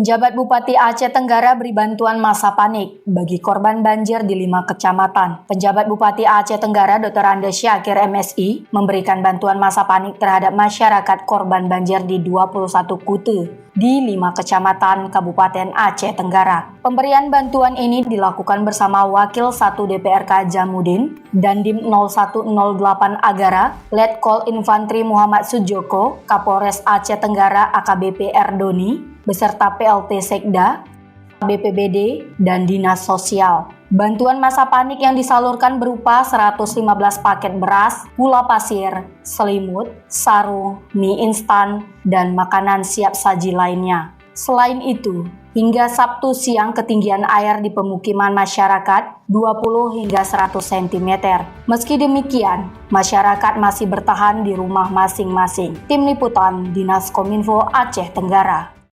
Penjabat Bupati Aceh Tenggara beri bantuan masa panik bagi korban banjir di 5 kecamatan. Penjabat Bupati Aceh Tenggara Dr. Andes Syakir MSI memberikan bantuan masa panik terhadap masyarakat korban banjir di 21 kute di 5 kecamatan Kabupaten Aceh Tenggara. Pemberian bantuan ini dilakukan bersama Wakil 1 DPRK Jamudin, Dandim 0108 Agara, Letkol Infantri Muhammad Sujoko, Kapolres Aceh Tenggara AKBP Erdoni, beserta PLT Sekda, BPBD, dan Dinas Sosial. Bantuan masa panik yang disalurkan berupa 115 paket beras, gula pasir, selimut, sarung, mie instan, dan makanan siap saji lainnya. Selain itu, hingga Sabtu siang ketinggian air di pemukiman masyarakat 20 hingga 100 cm. Meski demikian, masyarakat masih bertahan di rumah masing-masing. Tim Liputan Dinas Kominfo Aceh Tenggara.